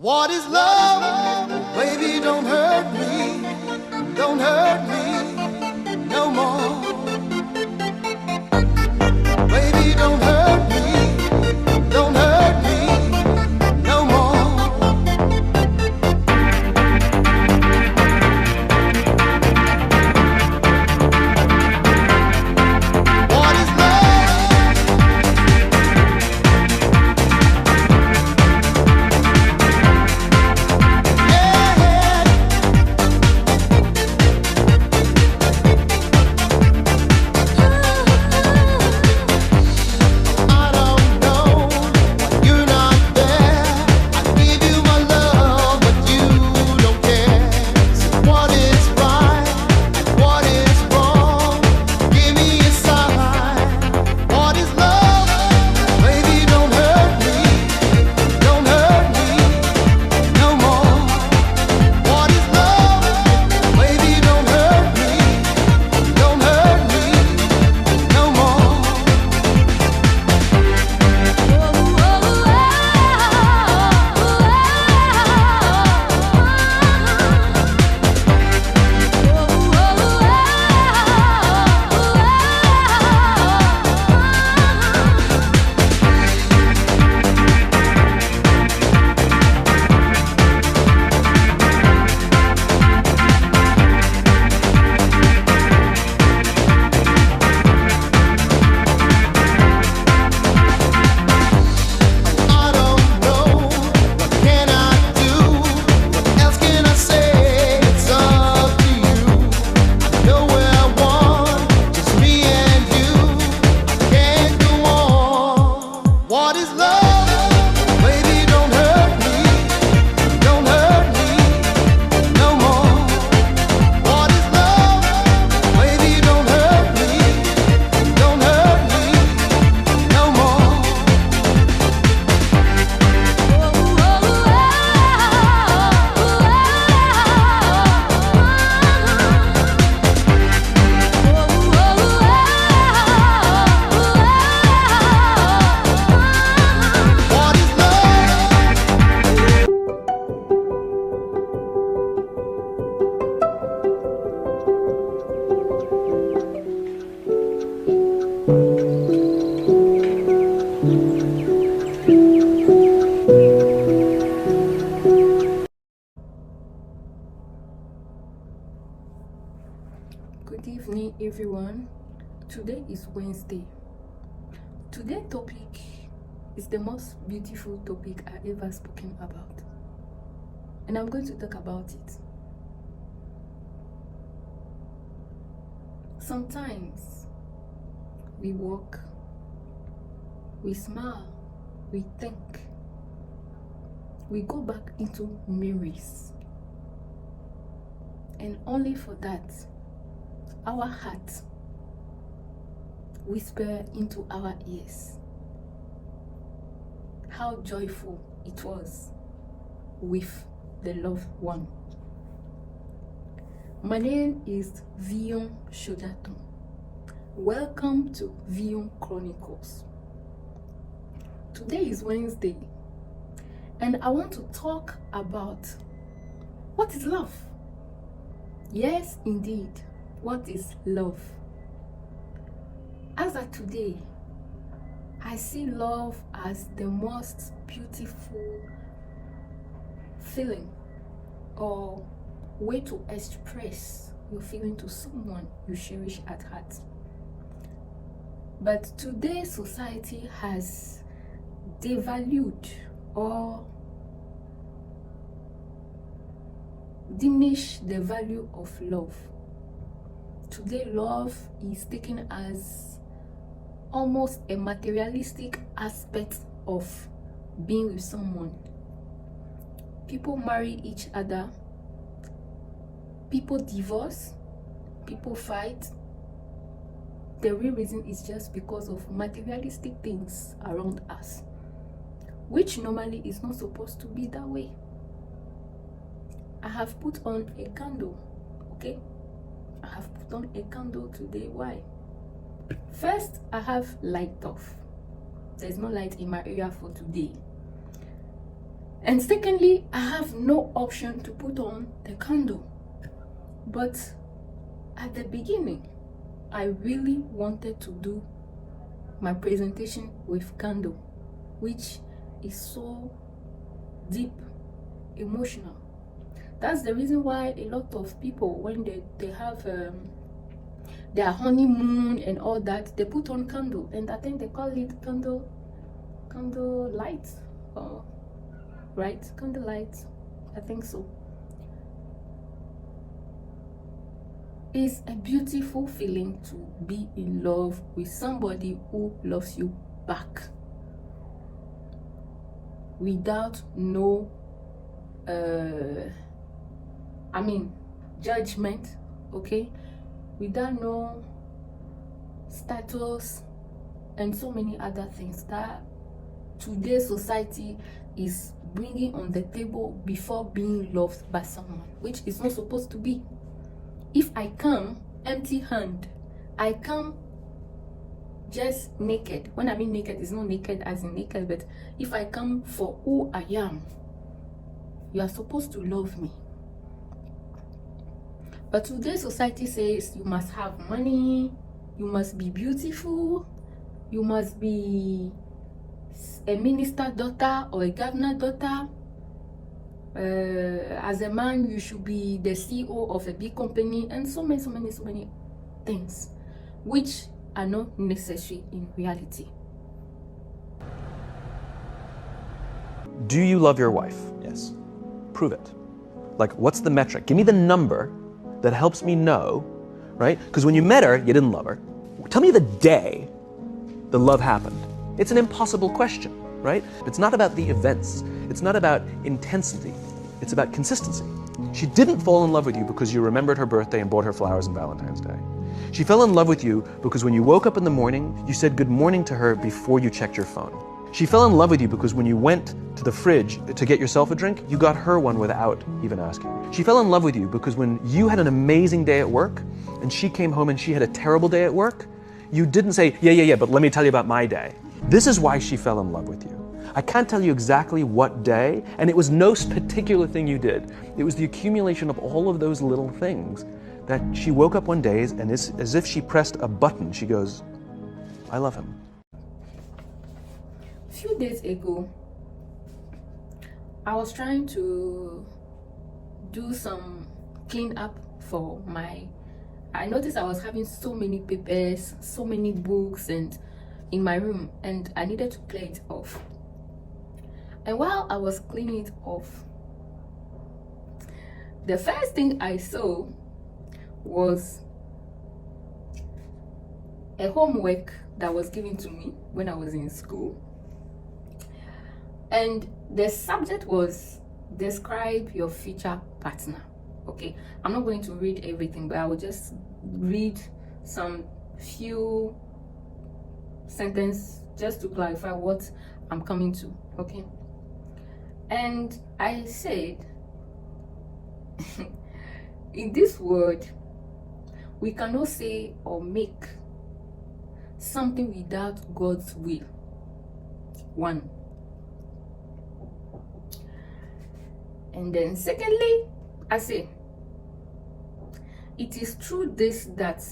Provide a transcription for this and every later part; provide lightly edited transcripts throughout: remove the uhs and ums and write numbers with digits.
What is love? Baby, don't hurt me no more. Baby, don't hurt me no more. What is love? Yeah. I don't know why you're not there. I give you my love, but you don't care. So what is right and what is wrong? Give me a sign. What is love? Baby, don't hurt me no more. What is love? Baby, don't hurt me no more. I don't know, what can I do? What else can I say? It's up to you. I know where I want, just me and you. I can't go on. What is love? Baby, don't hurt me no more. What is love? Baby, don't hurt me no more. What is love? Good evening, everyone. Today is Wednesday. Today's topic is the most beautiful topic I ever spoken about, and I'm going to talk about it. Sometimes we walk, we smile, we think, we go back into memories, and only for that our heart whisper into our ears how joyful it was with the loved one. My name is Vion Shodaton. Welcome to Vion Chronicles. Today is Wednesday, and I want to talk about what is love. Yes, indeed. What is love? As of today, I see love as the most beautiful feeling or way to express your feeling to someone you cherish at heart. But today's society has devalued or diminished the value of love. Today, love is taken as almost a materialistic aspect of being with someone. People marry each other, people divorce, people fight. The real reason is just because of materialistic things around us, which normally is not supposed to be that way. I have put on a candle, okay? I have put on a candle today. Why? First, I have light off. There's no light in my area for today. And secondly, I have no option to put on the candle. But at the beginning, I really wanted to do my presentation with candle, which is so deep, emotional. That's the reason why a lot of people, when they have their honeymoon and all that, they put on candle, and I think they call it candle light, or right, candle light, I think so. It's a beautiful feeling to be in love with somebody who loves you back without no judgment, okay, without no status and so many other things that today's society is bringing on the table before being loved by someone, which is not supposed to be. If I come empty hand, I come just naked. When I mean naked, it's not naked as in naked, but if I come for who I am, you are supposed to love me. But today's society says you must have money, you must be beautiful, you must be a minister daughter or a governor daughter. As a man, you should be the CEO of a big company, and so many things, which are not necessary in reality. Do you love your wife? Yes. Prove it. Like, what's the metric? Give me the number that helps me know, right? Because when you met her, you didn't love her. Tell me the day the love happened. It's an impossible question, right? It's not about the events. It's not about intensity. It's about consistency. She didn't fall in love with you because you remembered her birthday and bought her flowers on Valentine's Day. She fell in love with you because when you woke up in the morning, you said good morning to her before you checked your phone. She fell in love with you because when you went to the fridge to get yourself a drink, you got her one without even asking. She fell in love with you because when you had an amazing day at work and she came home and she had a terrible day at work, you didn't say, yeah, but let me tell you about my day. This is why she fell in love with you. I can't tell you exactly what day, and it was no particular thing you did. It was the accumulation of all of those little things that she woke up one day and as if she pressed a button, she goes, I love him. A few days ago, I was trying to do some clean up for I noticed I was having so many papers, so many books and in my room, and I needed to clear it off. And while I was cleaning it off, the first thing I saw was a homework that was given to me when I was in school. And the subject was describe your future partner. Okay, I'm not going to read everything, but I will just read some few sentences just to clarify what I'm coming to. Okay, and I said in this word, we cannot say or make something without God's will. One. And then secondly, I say, it is through this that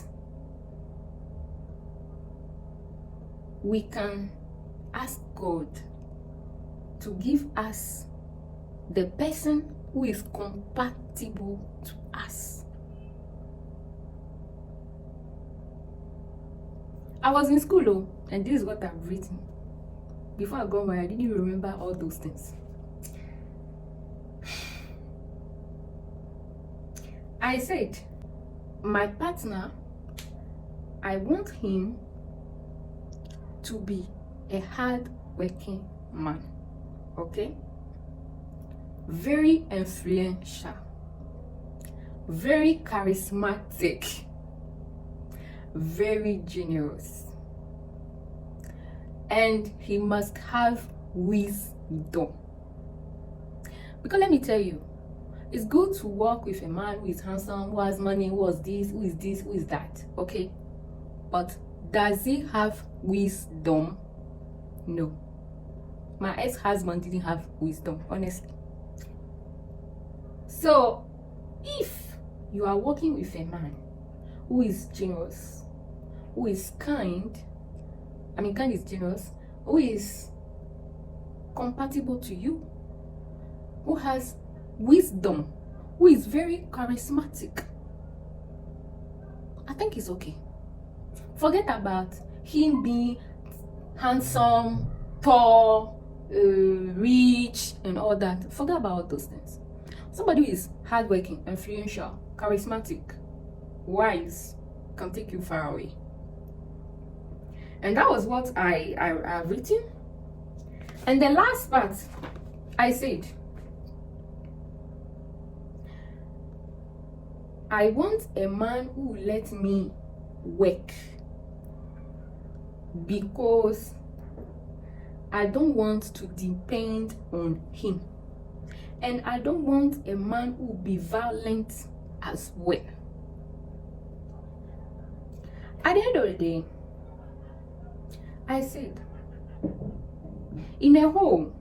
we can ask God to give us the person who is compatible to us. I was in school, and this is what I've written. Before I got married, I didn't remember all those things. I said, my partner, I want him to be a hard-working man, okay? Very influential, very charismatic, very generous, and he must have wisdom. Because let me tell you, it's good to work with a man who is handsome, who has money, who is this, who is that, okay? But does he have wisdom? No. My ex-husband didn't have wisdom, honestly. So if you are working with a man who is generous, who is kind is generous, who is compatible to you, who has wisdom, who is very charismatic, I think it's okay. Forget about him being handsome, tall, rich, and all that. Forget about all those things. Somebody who is hardworking, influential, charismatic, wise, can take you far away. And that was what I have written. And the last part, I said, I want a man who will let me work, because I don't want to depend on him. And I don't want a man who will be violent as well. At the end of the day, I said, in a home,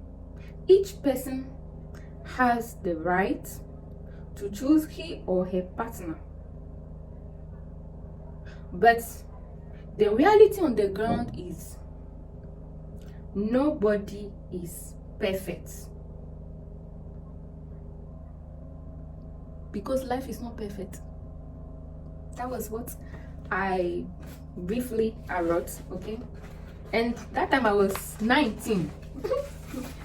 each person has the right to choose he or her partner. But the reality on the ground is nobody is perfect. Because life is not perfect. That was what I briefly wrote, okay? And that time I was 19.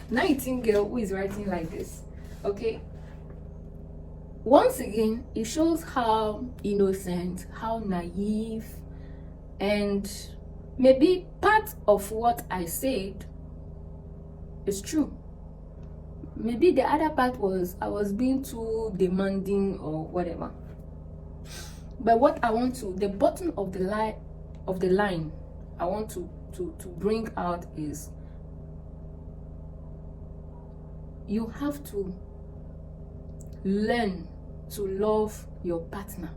19 girl who is writing like this, okay? Once again, it shows how innocent, how naive, and maybe part of what I said is true. Maybe the other part was I was being too demanding or whatever. But what I want to, the bottom of the line I want to bring out is, you have to learn to love your partner.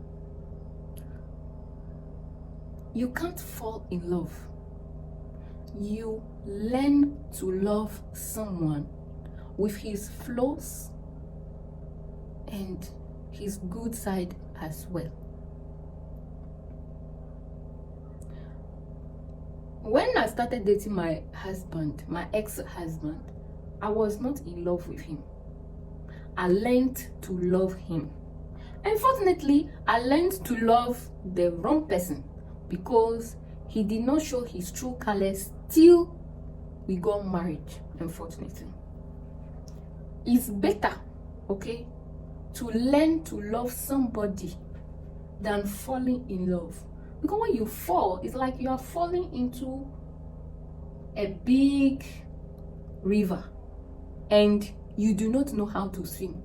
You can't fall in love. You learn to love someone with his flaws and his good side as well. When I started dating my husband, my ex-husband, I was not in love with him. I learned to love him. Unfortunately, I learned to love the wrong person, because he did not show his true colors till we got married, unfortunately. It's better, okay, to learn to love somebody than falling in love. Because when you fall, it's like you are falling into a big river and you do not know how to swim.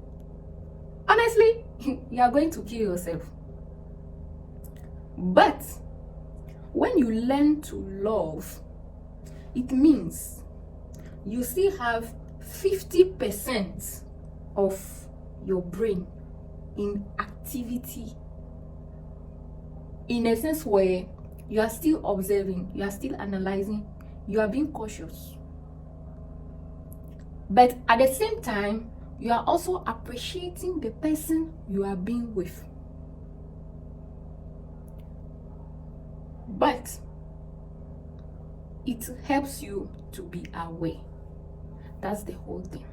Honestly, you are going to kill yourself. But when you learn to love, it means you still have 50% of your brain in activity, in a sense where you are still observing, you are still analyzing, you are being cautious. But at the same time, you are also appreciating the person you are being with. But it helps you to be aware. That's the whole thing.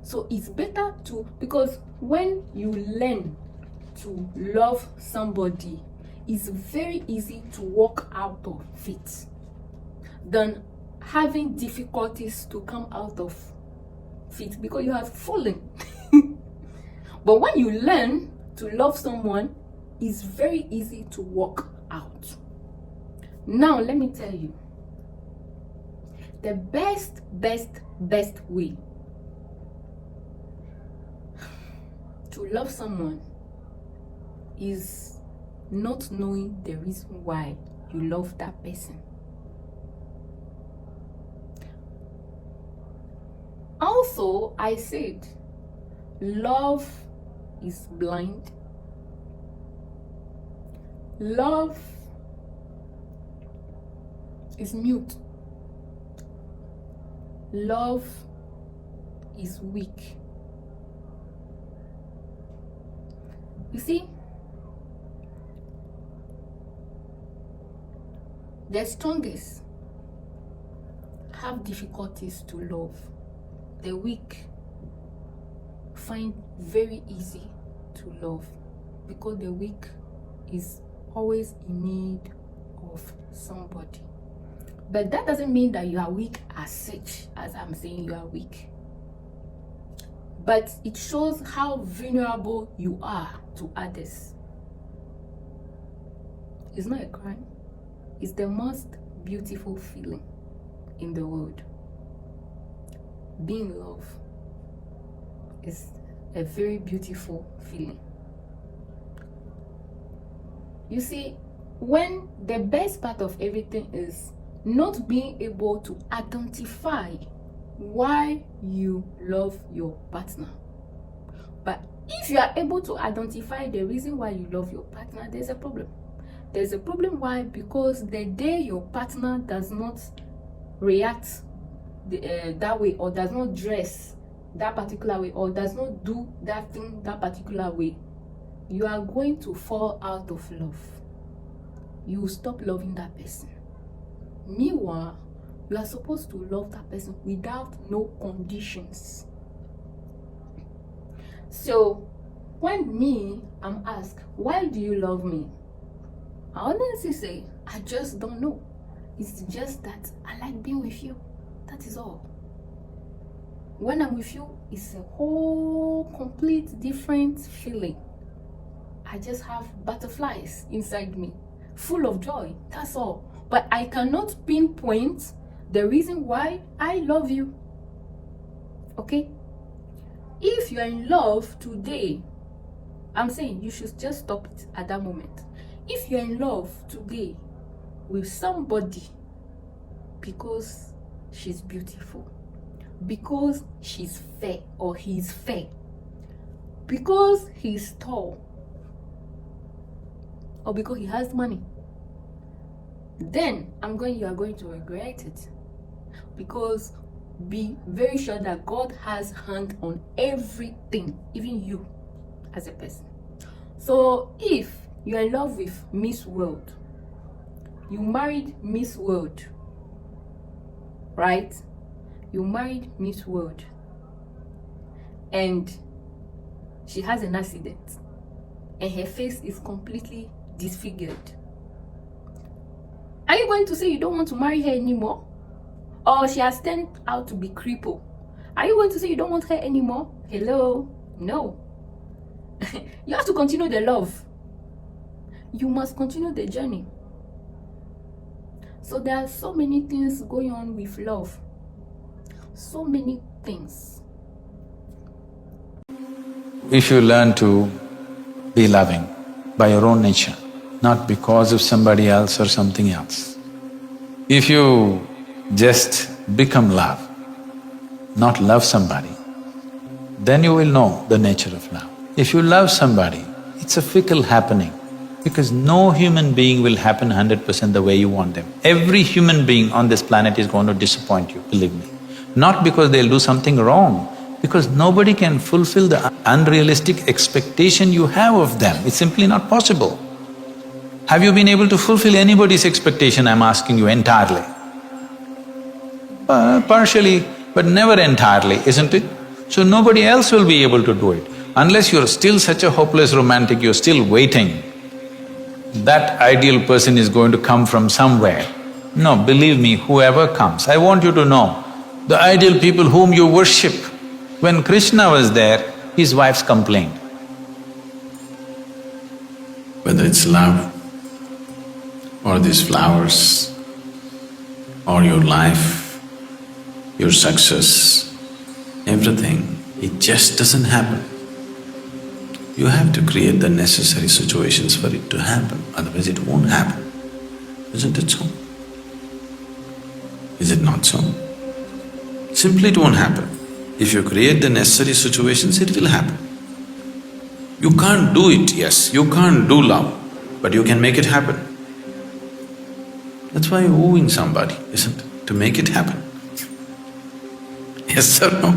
So it's better to, because when you learn to love somebody, it's very easy to walk out of it than having difficulties to come out of it because you have fallen. But when you learn to love someone, it's very easy to walk out. Now let me tell you, the best way to love someone is not knowing the reason why you love that person. Also, I said love is blind. Love is mute. love is weak. You see, the strongest have difficulties to love. The weak find very easy to love because the weak is always in need of somebody. But that doesn't mean that you are weak as such, as I'm saying you are weak. But it shows how vulnerable you are to others. It's not a crime. It's the most beautiful feeling in the world. Being loved is a very beautiful feeling. You see, when the best part of everything is not being able to identify why you love your partner. But if you are able to identify the reason why you love your partner, there's a problem. There's a problem. Why? Because the day your partner does not react that way, or does not dress that particular way, or does not do that thing that particular way, you are going to fall out of love. You will stop loving that person. Meanwhile, you are supposed to love that person without no conditions. So when I'm asked, why do you love me? I honestly say, I just don't know. It's just that I like being with you. That is all. When I'm with you, it's a whole complete different feeling. I just have butterflies inside me, full of joy. That's all. But I cannot pinpoint the reason why I love you. Okay? If you are in love today, I'm saying you should just stop it at that moment. If you're in love today with somebody because she's beautiful, because she's fair or he's fair, because he's tall, or because he has money, then you are going to regret it. Because be very sure that God has hand on everything, even you as a person. So if you are in love with Miss World, you married Miss World, right? You married Miss World and she has an accident and her face is completely disfigured. Are you going to say you don't want to marry her anymore? Or she has turned out to be crippled? Are you going to say you don't want her anymore? Hello? No. You have to continue the love. You must continue the journey. So there are so many things going on with love. So many things. If you learn to be loving by your own nature, not because of somebody else or something else, if you just become love, not love somebody, then you will know the nature of love. If you love somebody, it's a fickle happening, because no human being will happen 100% the way you want them. Every human being on this planet is going to disappoint you, believe me. Not because they'll do something wrong, because nobody can fulfill the unrealistic expectation you have of them. It's simply not possible. Have you been able to fulfill anybody's expectation, I'm asking you, entirely? Partially, but never entirely, isn't it? So nobody else will be able to do it. Unless you're still such a hopeless romantic, you're still waiting, that ideal person is going to come from somewhere. No, believe me, whoever comes, I want you to know, the ideal people whom you worship, when Krishna was there, his wives complained. Whether it's love, or these flowers, or your life, your success, everything, it just doesn't happen. You have to create the necessary situations for it to happen, otherwise it won't happen. Isn't it so? Is it not so? Simply it won't happen. If you create the necessary situations, it will happen. You can't do it, yes, you can't do love, but you can make it happen. That's why you're wooing somebody, isn't it? To make it happen. Yes or no?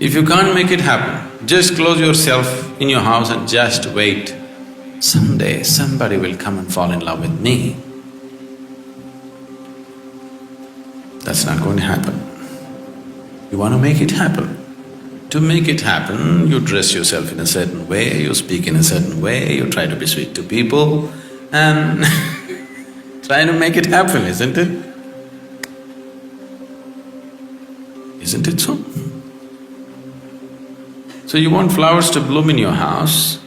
If you can't make it happen, just close yourself in your house and just wait. Someday somebody will come and fall in love with me. That's not going to happen. You want to make it happen. To make it happen, you dress yourself in a certain way, you speak in a certain way, you try to be sweet to people and try to make it happen, isn't it? Isn't it so? So you want flowers to bloom in your house,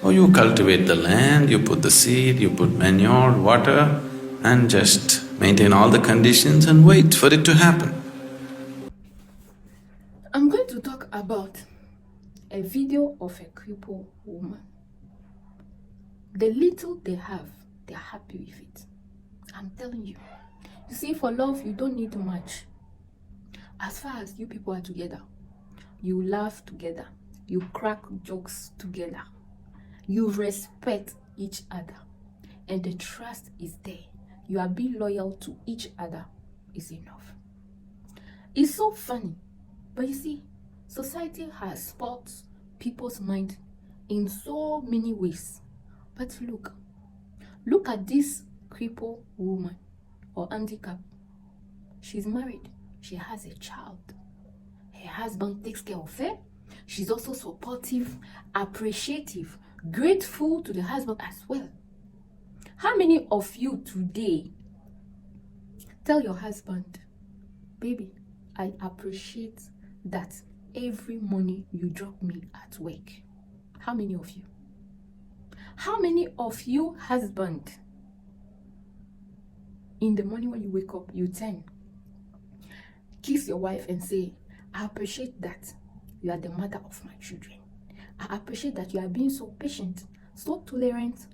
or you cultivate the land, you put the seed, you put manure, water, and just maintain all the conditions and wait for it to happen. I'm going to talk about a video of a crippled woman. The little they have, they're happy with it. I'm telling you. You see, for love, you don't need much. As far as you people are together, you laugh together, you crack jokes together, you respect each other, and the trust is there. You are being loyal to each other is enough. It's so funny, but you see, society has spoiled people's mind in so many ways. But look at this crippled woman or handicap. She's married. She has a child. Her husband takes care of her. She's also supportive, appreciative, grateful to the husband as well. How many of you today tell your husband, baby, I appreciate that every morning you drop me at work? How many of you? How many of you husband, in the morning when you wake up, you kiss your wife and say, I appreciate that you are the mother of my children. I appreciate that you are being so patient, so tolerant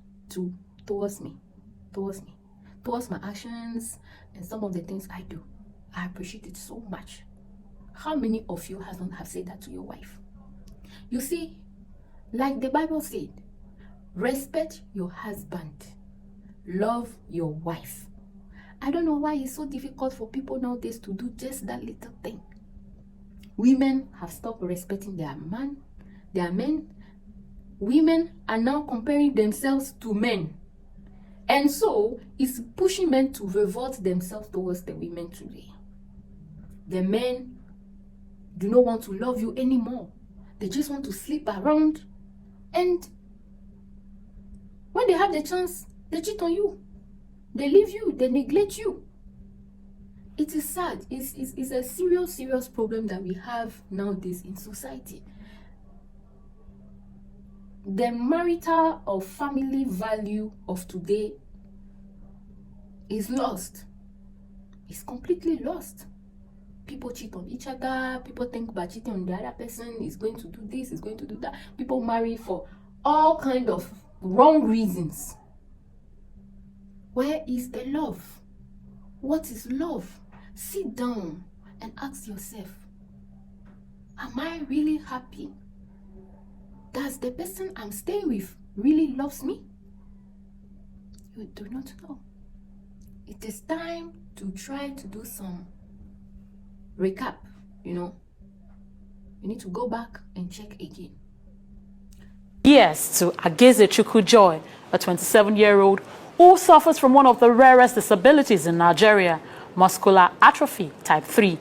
towards me, towards my actions and some of the things I do. I appreciate it so much. How many of you husbands have said that to your wife? You see, like the Bible said, respect your husband, love your wife. I don't know why it's so difficult for people nowadays to do just that little thing. Women have stopped respecting their men. Women are now comparing themselves to men. And so, it's pushing men to revolt themselves towards the women today. The men do not want to love you anymore. They just want to sleep around. And when they have the chance, they cheat on you. They leave you, they neglect you. It is sad. It's a serious problem that we have nowadays in society. The marital or family value of today is lost. It's completely lost. People cheat on each other. People think by cheating on the other person is going to do this, is going to do that. People marry for all kind of wrong reasons. Where is the love? What is love? Sit down and ask yourself, am I really happy? Does the person I'm staying with really loves me? You do not know. It is time to try to do some recap, You need to go back and check again. Yes, to Ageze Chukwujoy, a 27-year-old who suffers from one of the rarest disabilities in Nigeria, muscular atrophy type 3.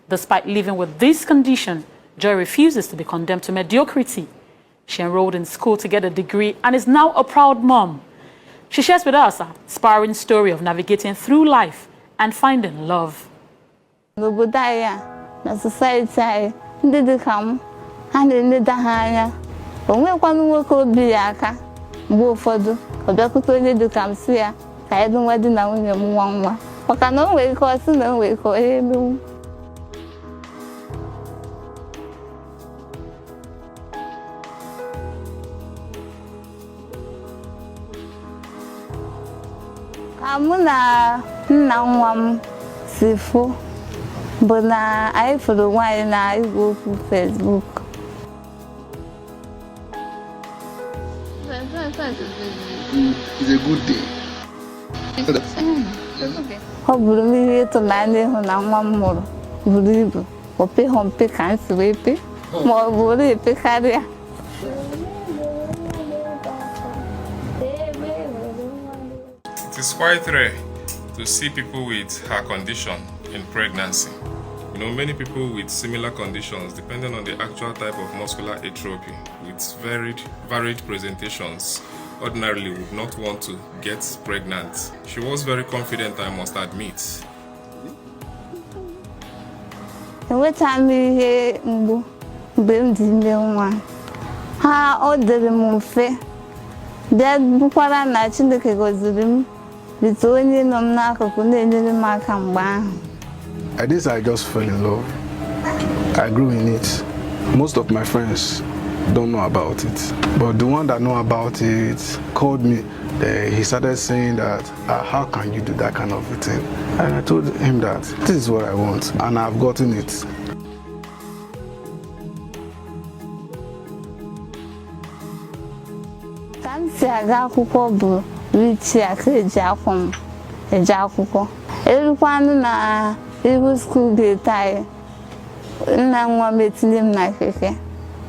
Despite living with this condition, Joy refuses to be condemned to mediocrity. She enrolled in school to get a degree and is now a proud mom. She shares with us a inspiring story of navigating through life and finding love. Amuna nangwam sifu, but I follow one I go to Facebook. It's a good day. ọ bụrụ m ihe ịtụnanya ịhụ na nwa m mụrụ buru ibu o peghọ mpe ka m si wee pe ma ọ bụ ore epe karịa. It is quite rare to see people with her condition in pregnancy. You know, many people with similar conditions, depending on the actual type of muscular atrophy, with varied presentations, ordinarily would not want to get pregnant. She was very confident, I must admit. Enweta m ihe mgbu mgbe m dị ime nwa ha ọ dịrị m mfe bịa bụkwara na Chineke gọziri m bite onye nọ m n'akụkụ na-enyere m aka mgbe ahụ. At this, I just fell in love. I grew in it. Most of my friends don't know about it, but the one that know about it called me. He started saying that, how can you do that kind of a thing? And I told him that this is what I want, and I've gotten it. Ka m si aga akwụkwọ bụ richi aka eji akwụ m eji akwụkwọ. Erukwanụ na ihu school gate anyị, nna nwa m etinye m na keke,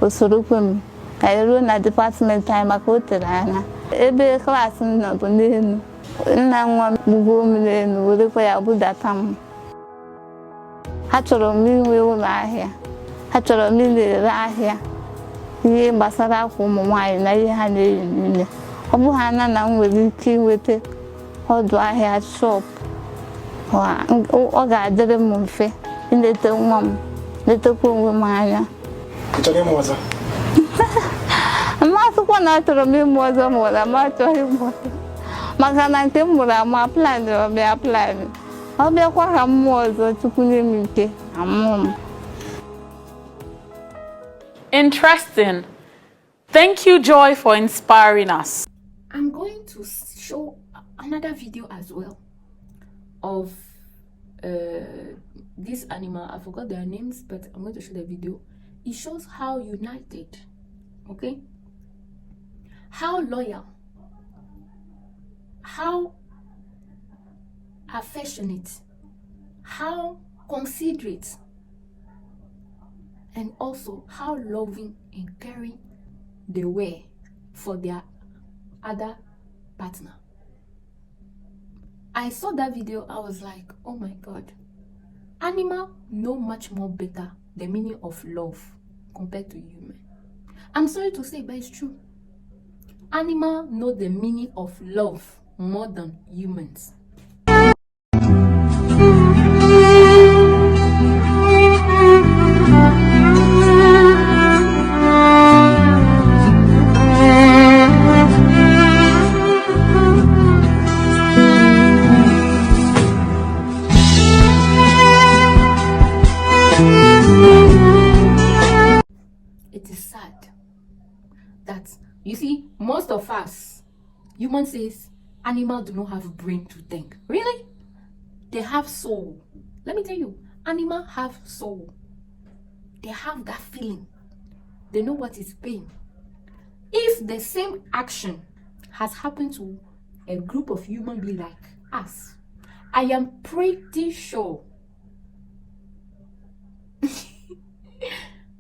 o sorokwe m. Anyị ruo na department anyị maka o tere anya. Ebe klaasị m nọ bụ n'elu, nna nwa m gbugo m n'elu werekwa ya budata m. Achọrọ m inwe ụlọ ahịa, achọrọ m ilere ahịa ihe gbasara akwa ụmụ nwaanyị na ihe ha na-eyi n'ime. Ọ bụ ha na m nwere ike inweta ọdụ ahịa shop, ọ ga-adịrị m mfe ileta nwa m, letakwa onwe m anya. Amasịkwa na achọrọ m ịmụ ọzọ ma ọ ma achọghị ịmụ ọzọ maka na nke m mụrụ ama plan ọbịa plan ọ bịakwa ka mmụọ ọzọ Chukwu nye m ike amụọ m. Interesting. Thank you, Joy, for inspiring us. I'm going to show another video as well of this animal. I forgot their names, but I'm going to show the video. It shows how united, okay, how loyal, how affectionate, how considerate, and also how loving and caring they were for their other partner. I saw that video, I was like, oh my God, animal know much more better the meaning of love compared to human. I'm sorry to say, but it's true. Animal know the meaning of love more than humans. You see, most of us, humans says, animals do not have brain to think. Really? They have soul. Let me tell you, animals have soul. They have that feeling. They know what is pain. If the same action has happened to a group of human beings like us, I am pretty sure,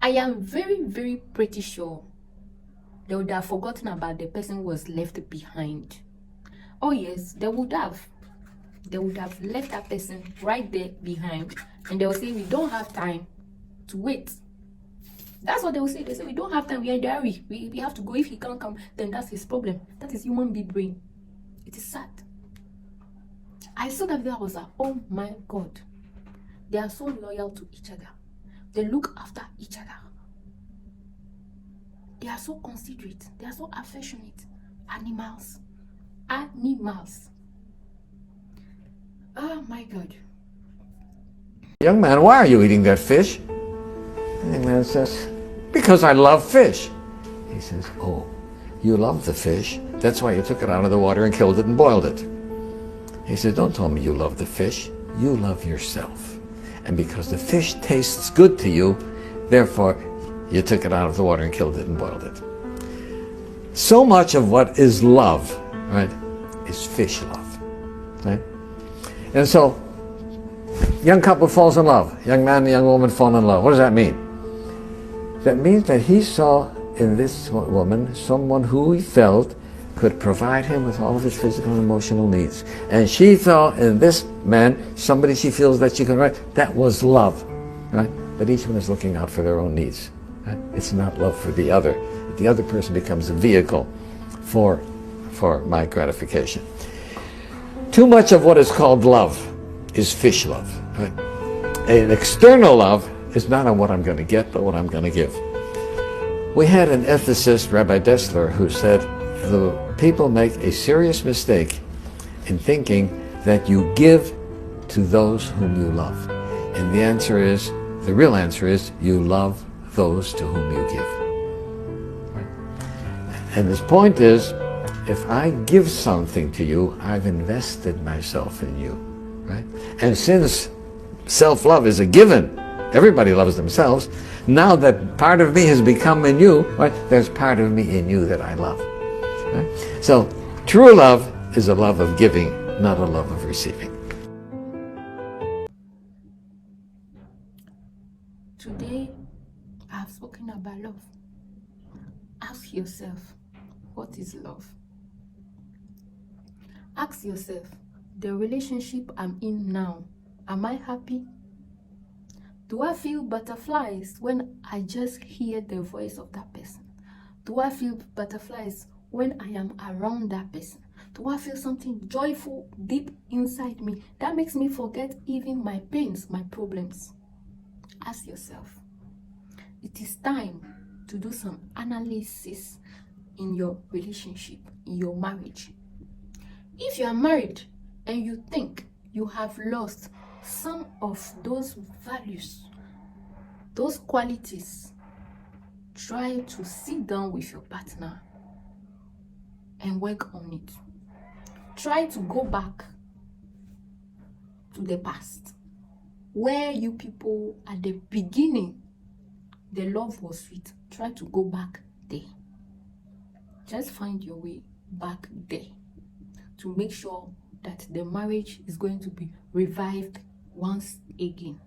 I am very, very pretty sure they would have forgotten about the person who was left behind. Oh yes, they would have. They would have left that person right there behind, and they will say, we don't have time to wait. That's what they will say. They say, we don't have time, we are in a hurry. We have to go. If he can't come, then that's his problem. That is human being brain. It is sad. I saw that video, I was like, oh my God. They are so loyal to each other. They look after each other. They are so considerate. They are so affectionate. Animals. Animals. Oh my God. Young man, why are you eating that fish? And the man says, because I love fish. He says, oh, you love the fish. That's why you took it out of the water and killed it and boiled it. He said, don't tell me you love the fish. You love yourself. And because the fish tastes good to you, therefore, you took it out of the water and killed it and boiled it. So much of what is love, right, is fish love, right? And so young couple falls in love. Young man and young woman fall in love. What does that mean? That means that he saw in this woman someone who he felt could provide him with all of his physical and emotional needs. And she saw in this man somebody she feels that she can write. That was love, right? But each one is looking out for their own needs. Right? It's not love for the other. The other person becomes a vehicle for my gratification. Too much of what is called love is fish love. Right? An external love is not on what I'm going to get, but what I'm going to give. We had an ethicist, Rabbi Dessler, who said, the people make a serious mistake in thinking that you give to those whom you love. And the answer is, the real answer is, you love those to whom you give. Right? And his point is, if I give something to you, I've invested myself in you. Right? And since self-love is a given, everybody loves themselves, now that part of me has become in you, right, there's part of me in you that I love. Right? So true love is a love of giving, not a love of receiving. Today, I have spoken about love. Ask yourself, what is love? Ask yourself, the relationship I'm in now, am I happy? Do I feel butterflies when I just hear the voice of that person? Do I feel butterflies when I am around that person? Do I feel something joyful deep inside me that makes me forget even my pains, my problems? Ask yourself. It is time to do some analysis in your relationship, in your marriage. If you are married and you think you have lost some of those values, those qualities, try to sit down with your partner and work on it. Try to go back to the past, where you people at the beginning, the love was sweet. Try to go back there. Just find your way back there to make sure that the marriage is going to be revived once again.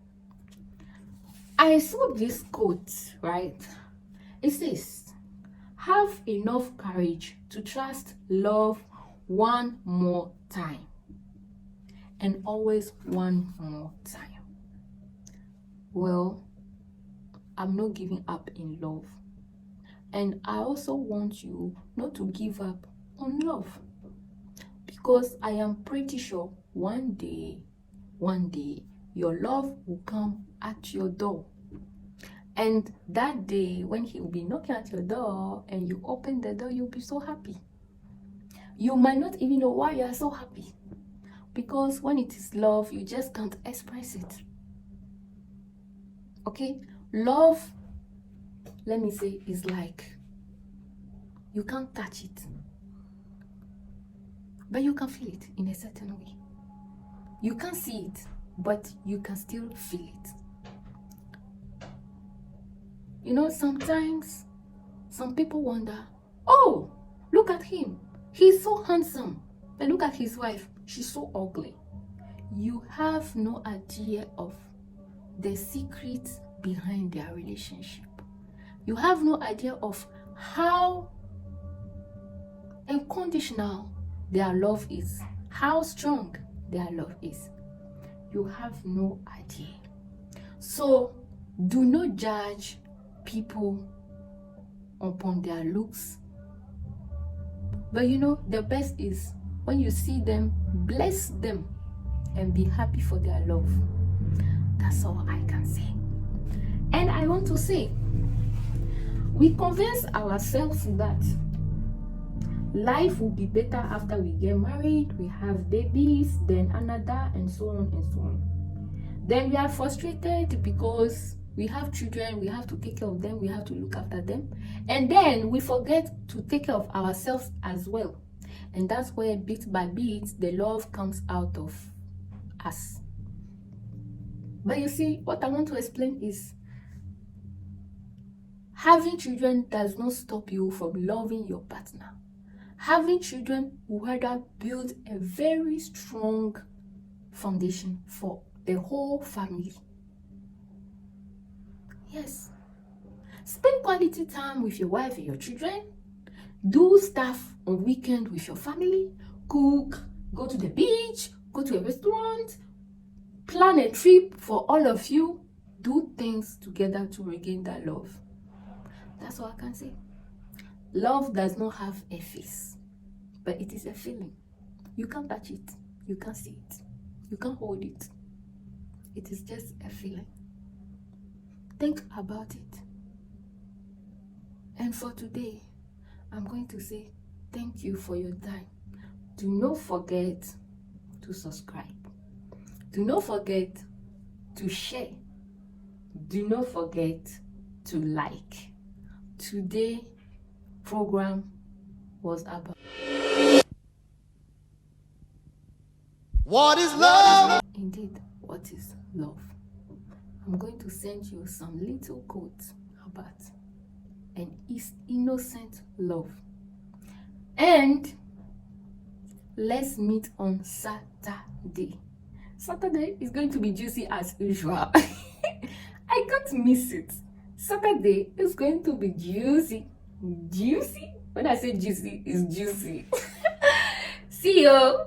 I saw this quote, right? It says, have enough courage to trust love one more time, and always one more time. Well, I'm not giving up in love, and I also want you not to give up on love, because I am pretty sure one day, your love will come at your door. And that day, when he will be knocking at your door and you open the door, you'll be so happy. You might not even know why you are so happy, because when it is love, you just can't express it. Okay? Love, let me say, is like, you can't touch it, but you can feel it in a certain way. You can't see it, but you can still feel it. You know, sometimes some people wonder, oh, look at him, he's so handsome, but look at his wife, she's so ugly. You have no idea of the secrets behind their relationship. You have no idea of how unconditional their love is, how strong their love is. You have no idea. So do not judge people upon their looks. But you know, the best is when you see them, bless them and be happy for their love. That's all I can say. And I want to say, we convince ourselves that life will be better after we get married, we have babies, then another, and so on and so on. Then we are frustrated because we have children, we have to take care of them, we have to look after them. And then we forget to take care of ourselves as well. And that's where bit by bit, the love comes out of us. But you see, what I want to explain is, having children does not stop you from loving your partner. Having children will rather build a very strong foundation for the whole family. Yes. Spend quality time with your wife and your children. Do stuff on weekend with your family. Cook, go to the beach, go to a restaurant, plan a trip for all of you. Do things together to regain that love. That's all I can say. Love does not have a face, but it is a feeling. You can't touch it, you can't see it, you can't hold it. It is just a feeling. Think about it. And for today, I'm going to say thank you for your time. Do not forget to subscribe. Do not forget to share. Do not forget to like. Today's program was about What is love? indeed what is love. I'm going to send you some little quotes about an innocent love. And let's meet on Saturday. Saturday is going to be juicy as usual. I can't miss it. Saturday is going to be juicy. Juicy? When I say juicy, it's juicy. See you.